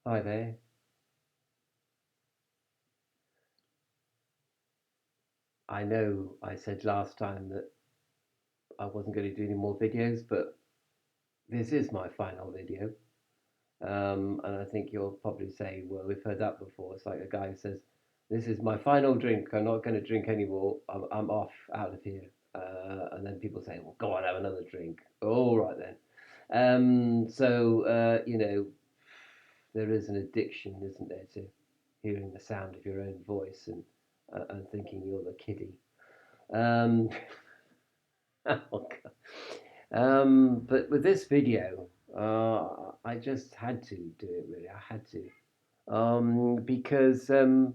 Hi there. I know I said last time that I wasn't going to do any more videos, but this is my final video. And I think you'll probably say, well, we've heard that before. It's like a guy who says, this is my final drink. I'm not going to drink anymore. I'm off out of here. And then people say, well, go on, have another drink. All right then. There is an addiction, isn't there, to hearing the sound of your own voice and thinking you're the kiddie. Um, oh but with this video, I just had to do it really. I had to because I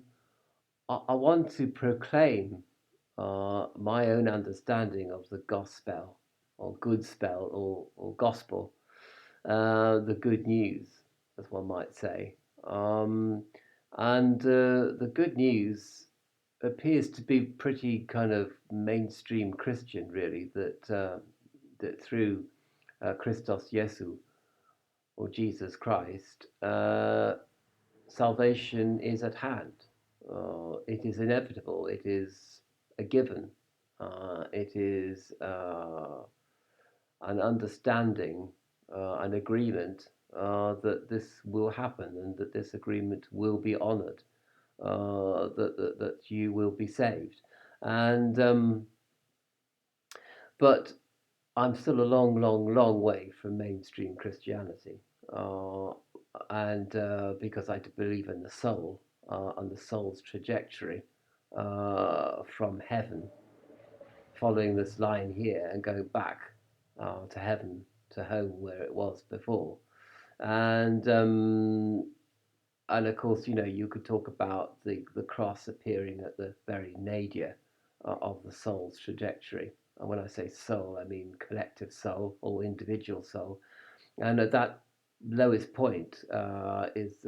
want to proclaim my own understanding of the gospel or good spell or gospel, the good news, as one might say. Um, and the good news appears to be pretty kind of mainstream Christian, really, that through Christos Jesu or Jesus Christ, salvation is at hand. It is inevitable. It is a given. It is an understanding, an agreement that this will happen and that this agreement will be honoured, that you will be saved. And but I'm still a long, long, long way from mainstream Christianity, uh, and because I believe in the soul and the soul's trajectory from heaven, following this line here and going back to heaven, to home where it was before, and of course, you could talk about the cross appearing at the very nadir of the soul's trajectory. And when I say soul, I mean collective soul or individual soul. And at that lowest point is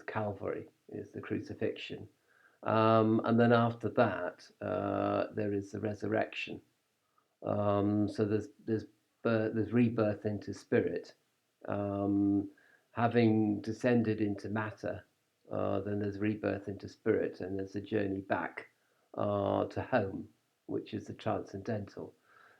Calvary, is the crucifixion. And then after that, there is the resurrection. So there's rebirth into spirit. Um, Having descended into matter, then there's rebirth into spirit, and there's a journey back to home, which is the transcendental.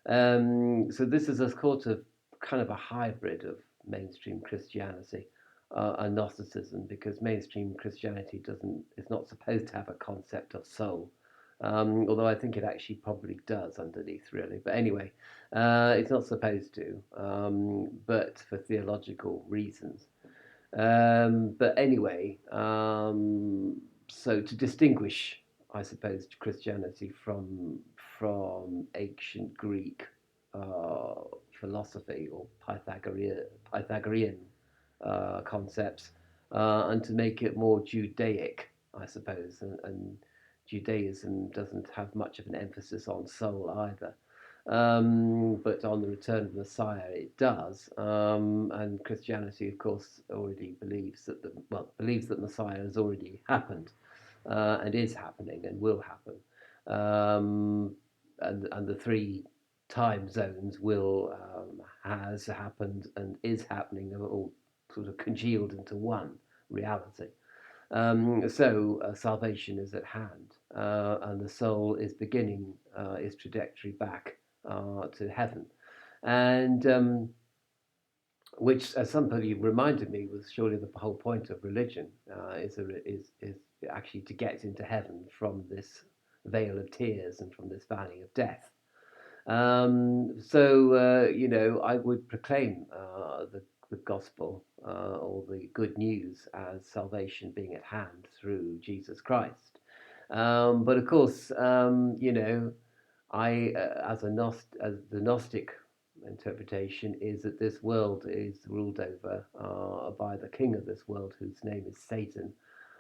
So this is a sort of kind of a hybrid of mainstream Christianity and Gnosticism, because mainstream Christianity doesn't is not supposed to have a concept of soul. Although I think it actually probably does underneath, really. But anyway, it's not supposed to, but for theological reasons. But anyway, so to distinguish, I suppose, Christianity from ancient Greek uh, philosophy or Pythagorean concepts, and to make it more Judaic, I suppose. And Judaism doesn't have much of an emphasis on soul either. But on the return of Messiah, it does. And Christianity, of course, already believes that believes that Messiah has already happened, and is happening and will happen. And the three time zones will has happened and is happening are all sort of congealed into one reality. So salvation is at hand, and the soul is beginning its trajectory back to heaven, and which, as somebody reminded me, was surely the whole point of religion is actually to get into heaven from this vale of tears and from this valley of death. I would proclaim the gospel or the good news as salvation being at hand through Jesus Christ. But of course, I, as the Gnostic interpretation is that this world is ruled over by the king of this world, whose name is Satan,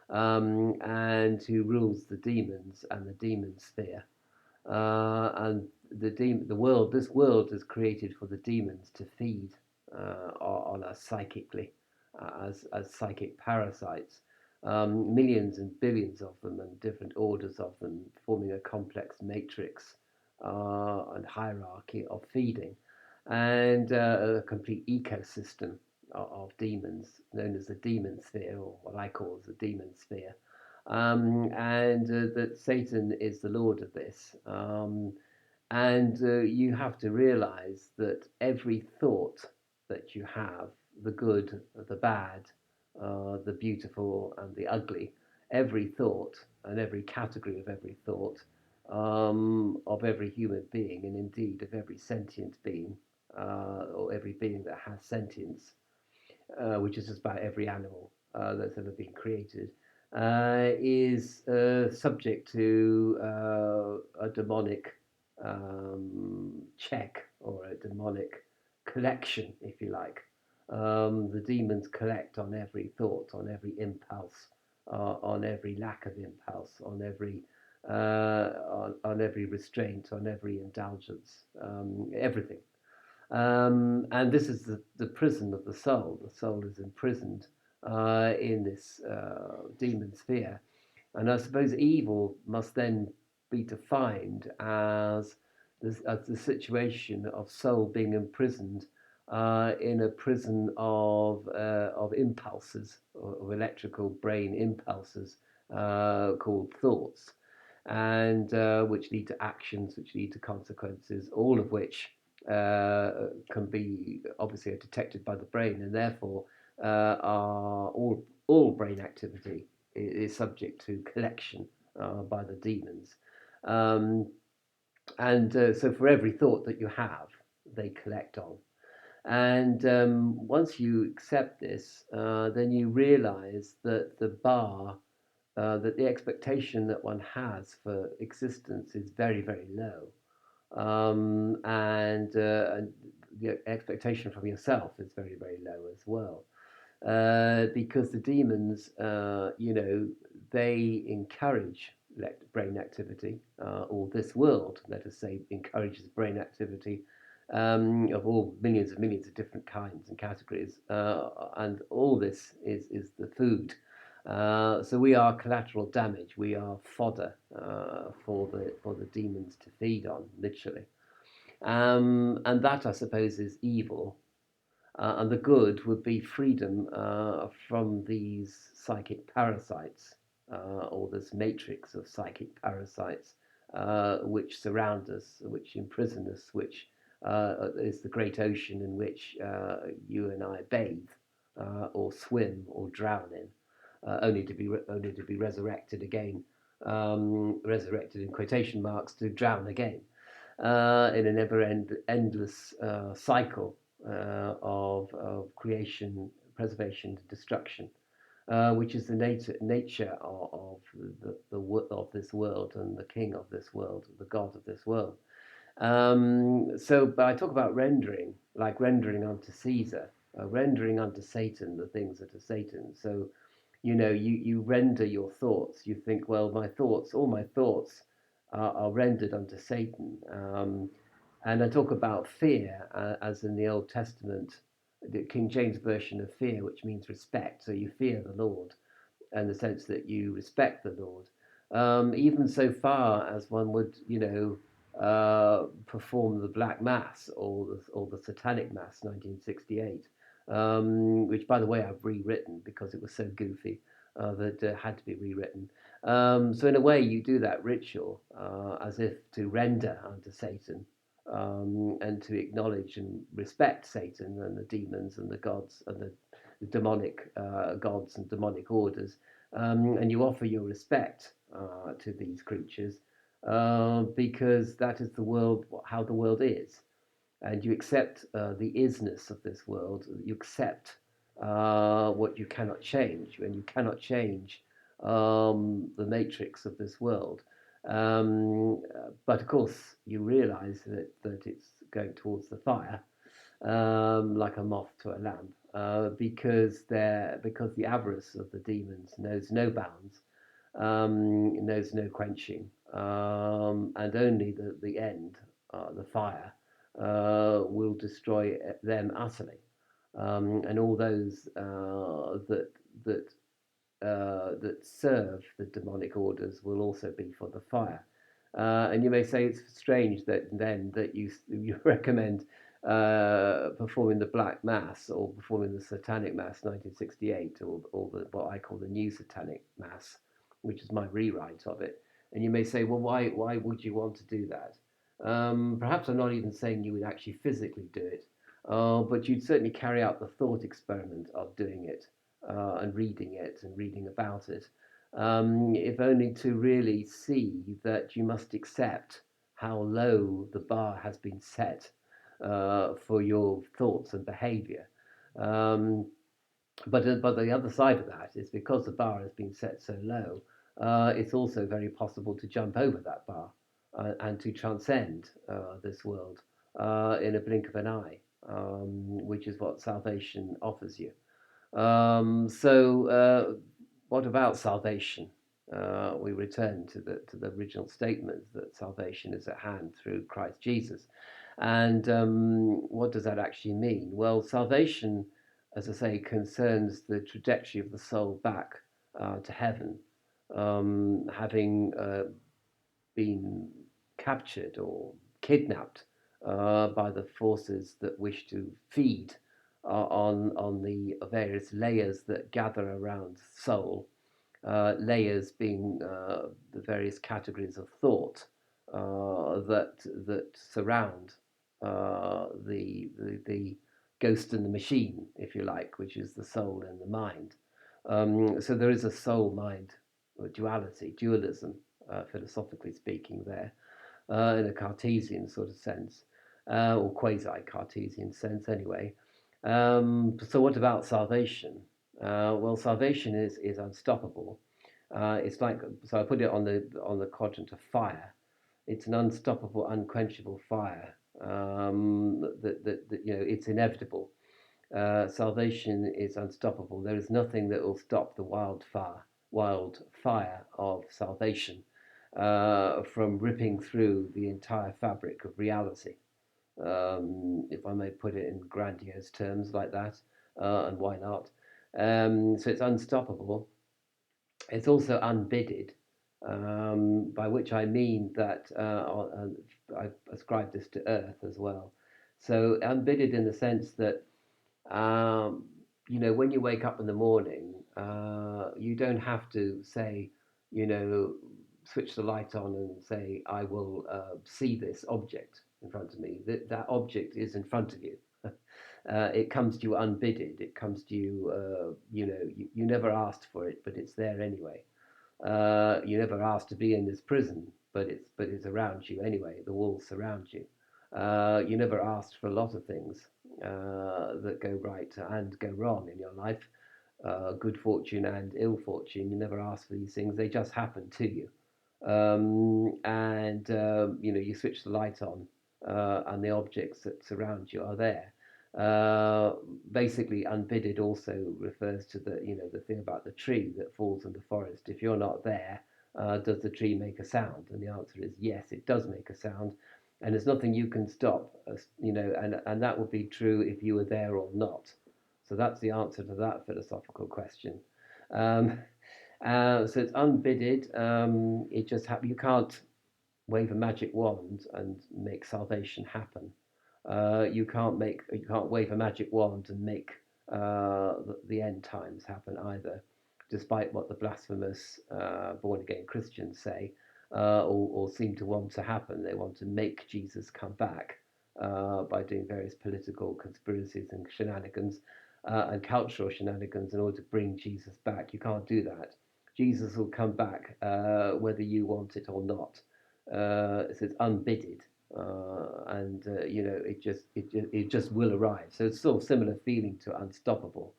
and who rules the demons and the demon sphere. And this world is created for the demons to feed on us psychically, as psychic parasites. Millions and billions of them, and different orders of them, forming a complex matrix and hierarchy of feeding, and a complete ecosystem. of demons, known as the demon sphere, or what I call as the demon sphere, and that Satan is the lord of this. And you have to realize that every thought that you have, the good, the bad, the beautiful, and the ugly, every thought and every category of every thought of every human being, and indeed of every sentient being, or every being that has sentience, which is just about every animal that's ever been created, is subject to a demonic check, or a demonic collection, if you like. The demons collect on every thought, on every impulse, on every lack of impulse, on every restraint, on every indulgence, everything. And this is the prison of the soul. The soul is imprisoned in this demon sphere. And I suppose evil must then be defined as the situation of soul being imprisoned in a prison of impulses, of electrical brain impulses called thoughts, and which lead to actions, which lead to consequences, all of which can be obviously detected by the brain, and therefore are all brain activity is subject to collection by the demons. Um, and so for every thought that you have, they collect on. And once you accept this, then you realize that that the expectation that one has for existence is very, very low. And the expectation from yourself is very, very low as well. Because the demons, they encourage brain activity, or this world, let us say, encourages brain activity of all millions of different kinds and categories, and all this is the food. So we are collateral damage. We are fodder for the demons to feed on, literally. And that, I suppose, is evil, and the good would be freedom from these psychic parasites, or this matrix of psychic parasites which surround us, which imprison us, which is the great ocean in which you and I bathe, or swim, or drown in, only to be resurrected again, resurrected in quotation marks, to drown again in a endless cycle of creation, preservation, and destruction, which is the nature of this world, and the king of this world, the god of this world. But I talk about rendering, like rendering unto Caesar, rendering unto Satan the things that are Satan. So, you render your thoughts. You think, well, all my thoughts are rendered unto Satan. And I talk about fear, as in the Old Testament, the King James version of fear, which means respect. So you fear the Lord, in the sense that you respect the Lord, even so far as one would, perform the Black Mass, or the Satanic Mass, 1968, which, by the way, I've rewritten because it was so goofy that it had to be rewritten. So in a way, you do that ritual as if to render unto Satan, and to acknowledge and respect Satan and the demons and the gods and the demonic gods and demonic orders, and you offer your respect to these creatures, because that is the world, how the world is, and you accept the isness of this world. You accept what you cannot change, and you cannot change the matrix of this world. But of course, you realize that it's going towards the fire, like a moth to a lamp, because the avarice of the demons knows no bounds, knows no quenching, and only the end, the fire, will destroy them utterly, and all those that that serve the demonic orders will also be for the fire. And you may say it's strange that you recommend performing the Black Mass or performing the Satanic Mass 1968, or what I call the New Satanic Mass, which is my rewrite of it. And you may say, well, why would you want to do that? Perhaps I'm not even saying you would actually physically do it, but you'd certainly carry out the thought experiment of doing it and reading it and reading about it, if only to really see that you must accept how low the bar has been set for your thoughts and behavior. Um, but the other side of that is because the bar has been set so low, it's also very possible to jump over that bar and to transcend this world in a blink of an eye, which is what salvation offers you. What about salvation? We return to the original statement that salvation is at hand through Christ Jesus. And what does that actually mean? Well, salvation, as I say, concerns the trajectory of the soul back to heaven, having been captured or kidnapped by the forces that wish to feed on the various layers that gather around soul, layers being the various categories of thought that surround the ghost and the machine, if you like, which is the soul and the mind. So there is a soul mind duality, dualism, philosophically speaking, there in a Cartesian sort of sense, or quasi Cartesian sense, anyway. So, what about salvation? Well, salvation is unstoppable. It's like, so I put it on the quadrant of fire. It's an unstoppable, unquenchable fire. That it's inevitable. Salvation is unstoppable. There is nothing that will stop the wildfire of salvation from ripping through the entire fabric of reality, if I may put it in grandiose terms like that, and why not? So it's unstoppable. It's also unbidded, by which I mean that I ascribe this to Earth as well. So unbidded in the sense that when you wake up in the morning, you don't have to say, you know, switch the light on and say, I will see this object in front of me. That object is in front of you. It comes to you unbidded. It comes to you, you never asked for it, but it's there anyway. You never asked to be in this prison, but it's around you anyway. The walls surround you. You never asked for a lot of things that go right and go wrong in your life, good fortune and ill fortune. You never asked for these things; they just happen to you. And you switch the light on, and the objects that surround you are there. Basically, unbidded also refers to the thing about the tree that falls in the forest. If you're not there, does the tree make a sound? And the answer is yes, it does make a sound, and there's nothing you can stop. And that would be true if you were there or not. So that's the answer to that philosophical question. Um, so it's unbidded. It just you can't wave a magic wand and make salvation happen. You can't wave a magic wand and make the end times happen either, despite what the blasphemous born again Christians say, or seem to want to happen. They want to make Jesus come back by doing various political conspiracies and shenanigans and cultural shenanigans in order to bring Jesus back. You can't do that. Jesus will come back whether you want it or not. So it's unbidded, and it just will arrive. So it's sort of similar feeling to unstoppable.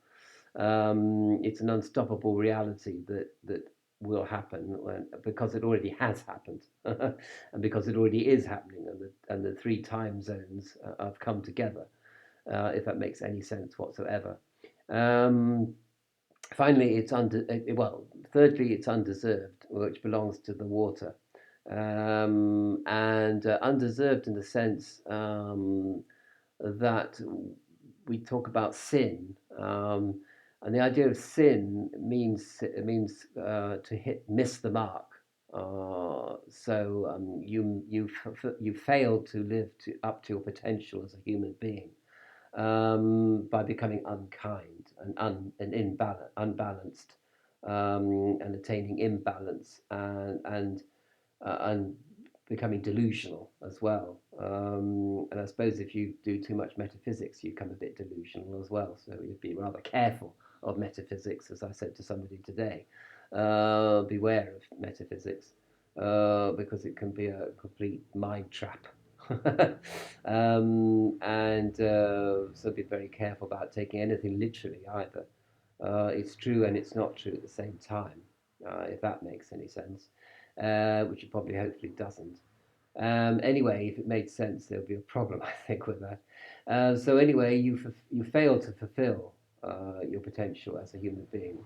It's an unstoppable reality that will happen because it already has happened, and because it already is happening, and the three time zones have come together. If that makes any sense whatsoever. Um, Finally, thirdly, it's undeserved, which belongs to the water, and undeserved in the sense that we talk about sin, and the idea of sin means to miss the mark, You failed to live up to your potential as a human being by becoming unkind and unbalanced, and attaining imbalance and becoming delusional as well. And I suppose if you do too much metaphysics, you become a bit delusional as well. So you'd be rather careful of metaphysics, as I said to somebody today. Beware of metaphysics because it can be a complete mind trap. So be very careful about taking anything literally either. It's true and it's not true at the same time, if that makes any sense, which it probably hopefully doesn't. Anyway, if it made sense, there'll be a problem, I think, with that. So anyway, you fail to fulfill your potential as a human being,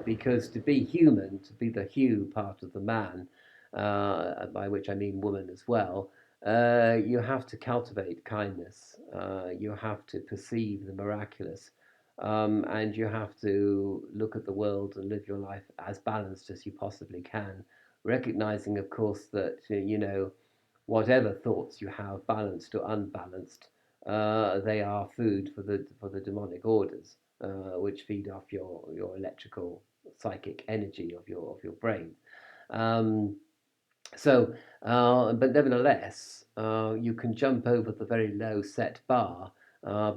because to be human, to be the hue part of the man, by which I mean woman as well, you have to cultivate kindness. You have to perceive the miraculous. And you have to look at the world and live your life as balanced as you possibly can, recognizing, of course, that whatever thoughts you have, balanced or unbalanced, they are food for the demonic orders, which feed off your electrical psychic energy of your brain. Um, but nevertheless, you can jump over the very low set bar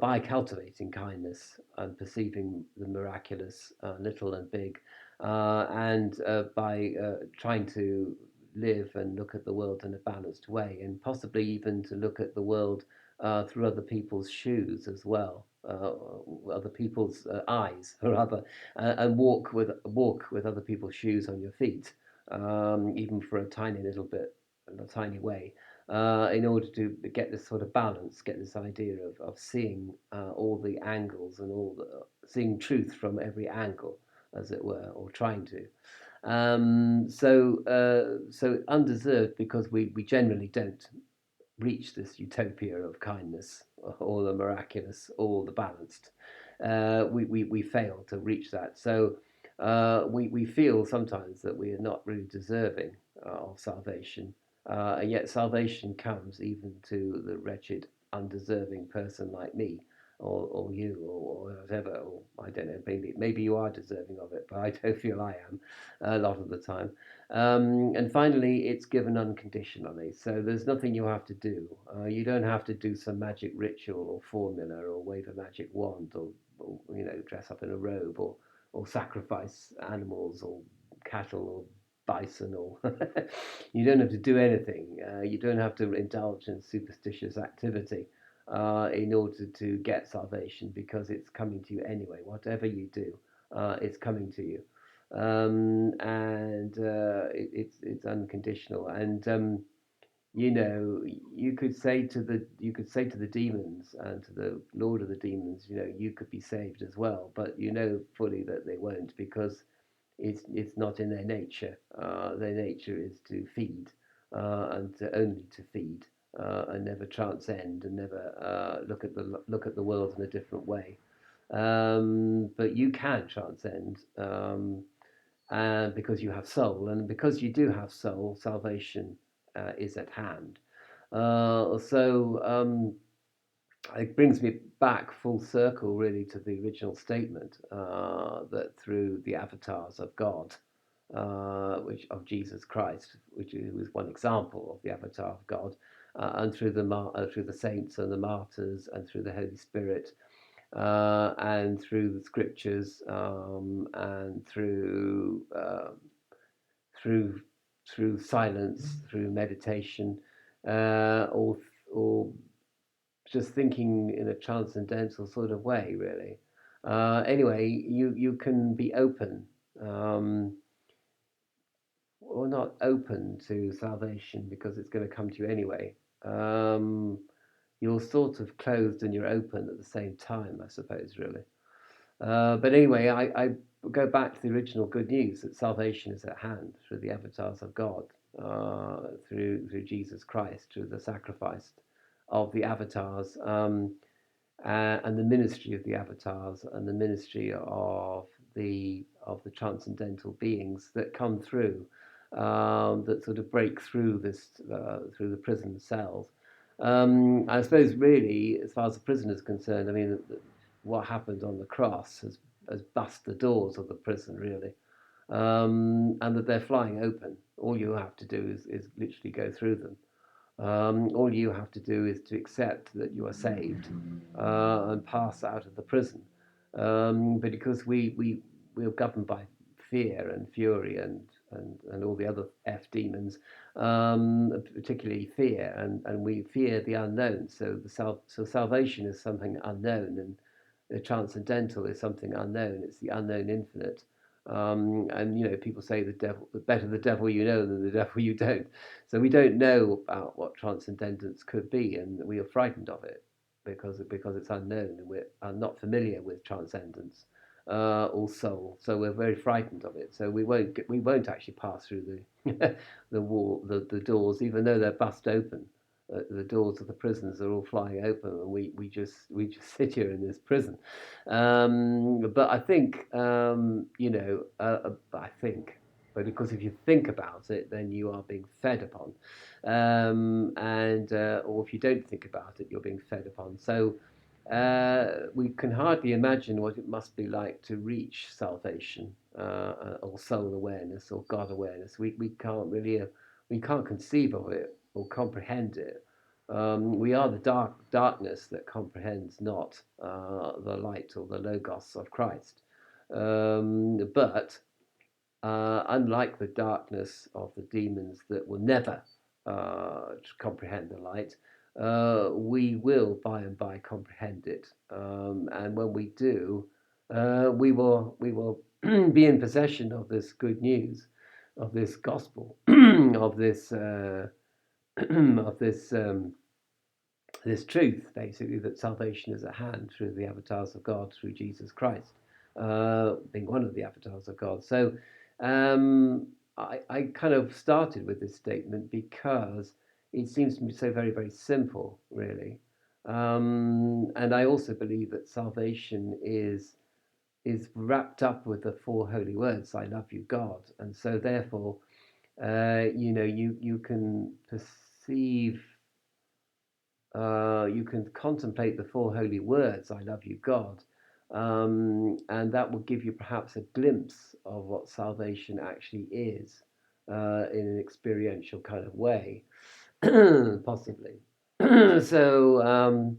by cultivating kindness and perceiving the miraculous, little and big, and by trying to live and look at the world in a balanced way, and possibly even to look at the world through other people's shoes as well, other people's eyes, or other, and walk with other people's shoes on your feet, even for a tiny little bit, in a tiny way, in order to get this sort of balance, get this idea of seeing all the angles and seeing truth from every angle, as it were, or trying to. So undeserved because we generally don't reach this utopia of kindness or the miraculous or the balanced. We fail to reach that. So we feel sometimes that we are not really deserving of salvation. And yet salvation comes even to the wretched, undeserving person like me. Or you, or whatever, or I don't know. Maybe you are deserving of it, but I don't feel I am a lot of the time. And finally, it's given unconditionally. So there's nothing you have to do. You don't have to do some magic ritual or formula or wave a magic wand or dress up in a robe or sacrifice animals or cattle or bison or you don't have to do anything. You don't have to indulge in superstitious activity in order to get salvation because it's coming to you anyway. Whatever you do, it's coming to you, and it's unconditional. And you could say to the demons and to the Lord of the demons, you could be saved as well, but you know fully that they won't because it's not in their nature. Their nature is to feed and only to feed and never transcend and never look at the world in a different way. But you can transcend because you have soul, and because you do have soul, salvation is at hand. So it brings me back full circle, really, to the original statement that through the avatars of God, which of Jesus Christ, which was one example of the avatar of God, and through the saints and the martyrs, and through the Holy Spirit, and through the scriptures, and through through silence, through meditation, or just thinking in a transcendental sort of way, really. Anyway, you can be open, or not open to salvation because it's going to come to you anyway. You're sort of closed and you're open at the same time, I suppose, really. But anyway, I go back to the original good news that salvation is at hand through the avatars of God, through Jesus Christ, through the sacrifice of the avatars, and the ministry of the avatars, and the ministry of the transcendental beings that come through. that sort of break through through the prison cells. I suppose, really, as far as the prison is concerned, I mean, what happened on the cross has bust the doors of the prison, really, and that they're flying open. All you have to do is literally go through them. All you have to do is to accept that you are saved and pass out of the prison. But because we're governed by fear and fury and all the other F demons, particularly fear, and we fear the unknown. So so salvation is something unknown, and the transcendental is something unknown. It's the unknown infinite. And people say the devil, better the devil you know than the devil you don't. So we don't know about what transcendence could be, and we are frightened of it because it's unknown, and we're not familiar with transcendence or soul. So we're very frightened of it. So we won't actually pass through the the wall, the doors, even though they're bust open. The doors of the prisons are all flying open, and we just sit here in this prison. But I think I think, but because if you think about it, then you are being fed upon, and or if you don't think about it, you're being fed upon. So we can hardly imagine what it must be like to reach salvation, or soul awareness, or God awareness. We can't really we can't conceive of it or comprehend it. We are the darkness that comprehends not the light or the logos of Christ. But unlike the darkness of the demons that will never comprehend the light, we will by and by comprehend it. And when we do, we will be in possession of this good news, of this gospel, of this of this truth, basically, that salvation is at hand through the avatars of God, through Jesus Christ, being one of the avatars of God. So I kind of started with this statement because it seems to me so very, very simple, really. And I also believe that salvation is wrapped up with the four holy words, I love you, God. And so therefore, you can perceive, you can contemplate the four holy words, I love you, God. And that will give you perhaps a glimpse of what salvation actually is in an experiential kind of way, possibly. So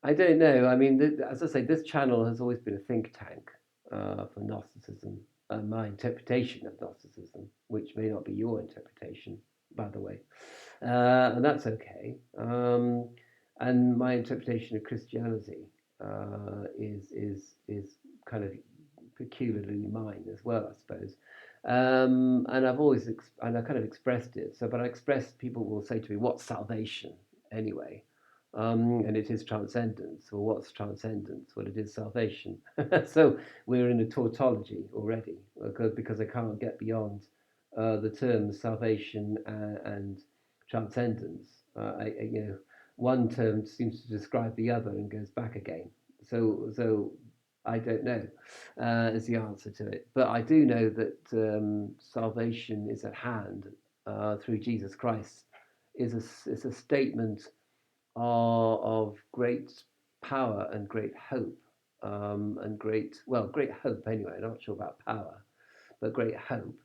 I don't know. I mean, as I say, this channel has always been a think tank for Gnosticism, my interpretation of Gnosticism, which may not be your interpretation, by the way, and that's okay. And my interpretation of Christianity is kind of peculiarly mine as well, I suppose. And and I kind of expressed it. So, but I expressed, people will say to me, "What's salvation anyway?" And it is transcendence. Well, what's transcendence? Well, it is salvation. So we're in a tautology already, because I can't get beyond the terms salvation and transcendence. One term seems to describe the other and goes back again. So I don't know is the answer to it. But I do know that salvation is at hand through Jesus Christ. Is a statement of great power and great hope, and great hope anyway. I'm not sure about power, but great hope.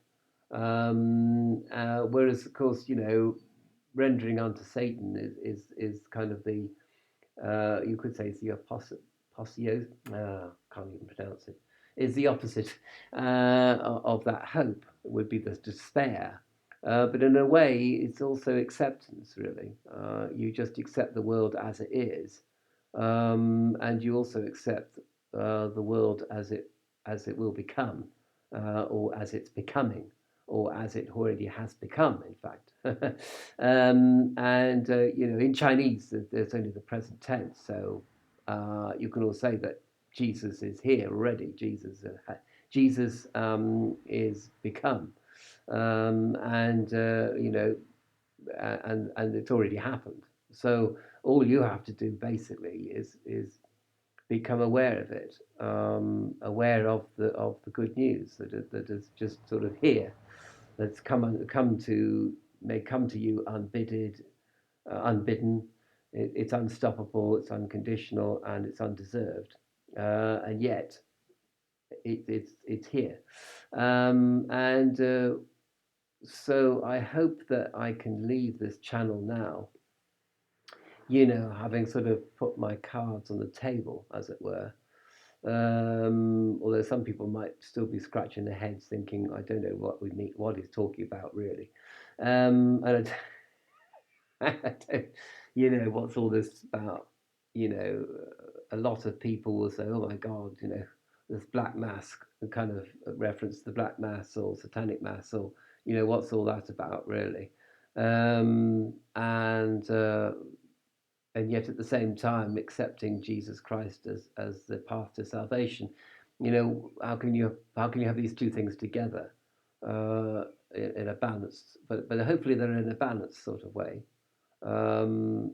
Whereas, of course, rendering unto Satan is kind of the you could say is the opposite. Posio, can't even pronounce it. Is the opposite of that hope. It would be the despair. But in a way, it's also acceptance, really. You just accept the world as it is, and you also accept the world as it will become, or as it's becoming, or as it already has become, in fact. And in Chinese, there's only the present tense, so you can all say that Jesus is here already. Jesus is become, and and it's already happened. So all you have to do basically is become aware of it, aware of the good news that is just sort of here. that's may come to you unbidden. It's unstoppable, it's unconditional, and it's undeserved. And yet, it's here. And so I hope that I can leave this channel now, having sort of put my cards on the table, as it were. Although some people might still be scratching their heads thinking, I don't know what he's talking about, really. And I don't, what's all this about? A lot of people will say, oh my God, this black mass, kind of reference to the black mass or satanic mass, or, what's all that about, really? And yet at the same time accepting Jesus Christ as the path to salvation. How can you have these two things together in a balanced, but hopefully they're in a balanced sort of way. And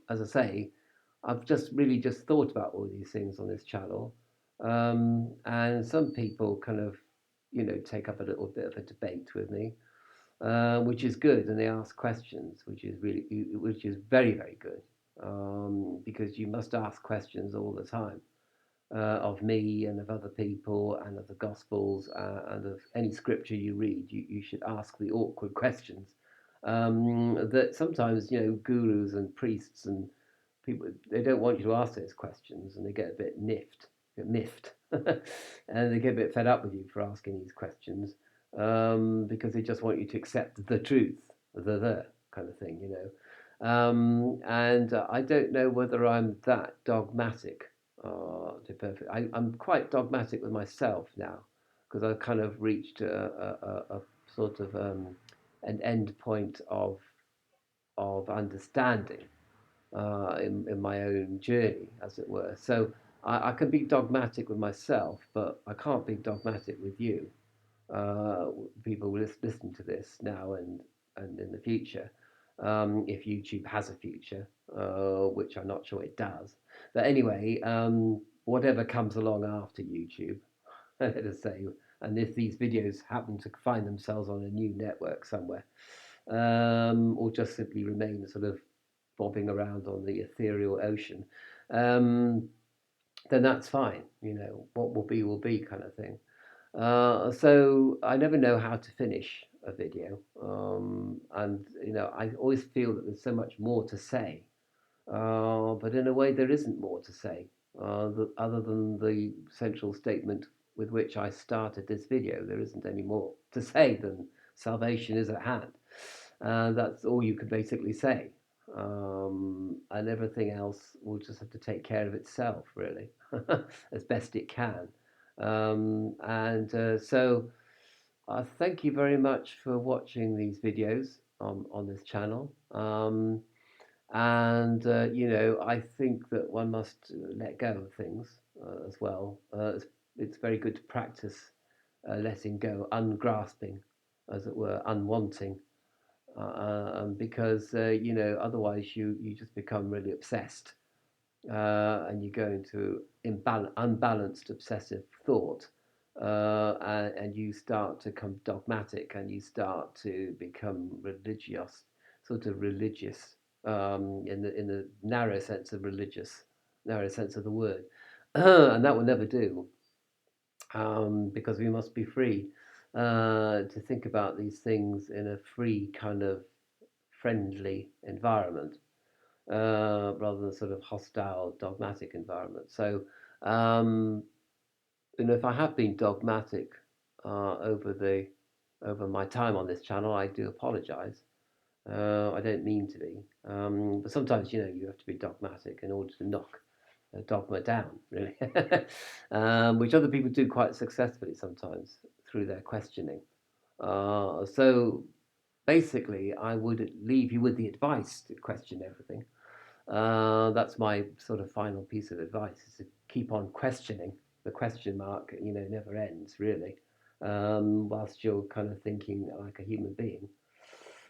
as I say, I've just thought about all these things on this channel, and some people kind of take up a little bit of a debate with me, which is good, and they ask questions, which is very, very good, because you must ask questions all the time, of me and of other people and of the Gospels, and of any scripture you read. You should ask the awkward questions, that sometimes gurus and priests and people, they don't want you to ask those questions, and they get a bit miffed, and they get a bit fed up with you for asking these questions, because they just want you to accept the truth, the kind of thing, and I don't know whether I'm that dogmatic. To perfect, I'm quite dogmatic with myself now, because I've kind of reached a sort of an end point of understanding, in my own journey, as it were. So I can be dogmatic with myself, but I can't be dogmatic with you. People will listen to this now and in the future, if YouTube has a future, which I'm not sure it does. But anyway, whatever comes along after YouTube, let us say, and if these videos happen to find themselves on a new network somewhere, or just simply remain sort of bobbing around on the ethereal ocean, um, then that's fine. What will be, kind of thing. So I never know how to finish a video, and I always feel that there's so much more to say, but in a way there isn't more to say, other than the central statement with which I started this video. There isn't any more to say than salvation is at hand. That's all you could basically say, and everything else will just have to take care of itself, really, as best it can. And so thank you very much for watching these videos on this channel. And I think that one must let go of things, as well. It's very good to practice letting go, ungrasping, as it were, unwanting, because otherwise you just become really obsessed, and you go into unbalanced obsessive thought, and you start to become dogmatic, and you start to become religious, sort of religious, in the narrow sense of religious, narrow sense of the word, and that will never do, because we must be free, to think about these things in a free kind of friendly environment, rather than sort of hostile, dogmatic environment. So, um, if I have been dogmatic, over my time on this channel, I do apologise. I don't mean to be, but sometimes you have to be dogmatic in order to knock a dogma down, really, which other people do quite successfully sometimes through their questioning. So basically, I would leave you with the advice to question everything. That's my sort of final piece of advice: is to keep on questioning. The question mark, never ends, really, whilst you're kind of thinking like a human being.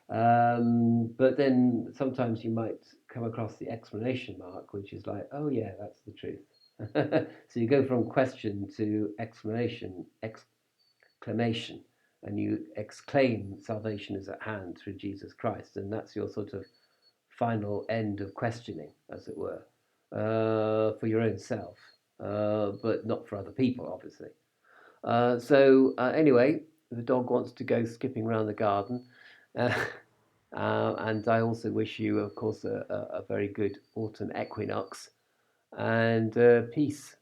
But then sometimes you might come across the exclamation mark, which is like, oh yeah, that's the truth. So you go from question to exclamation, exclamation, and you exclaim salvation is at hand through Jesus Christ, and that's your sort of final end of questioning, as it were, for your own self, but not for other people, obviously. Anyway, the dog wants to go skipping around the garden. Uh, and I also wish you, of course, a very good autumn equinox and peace.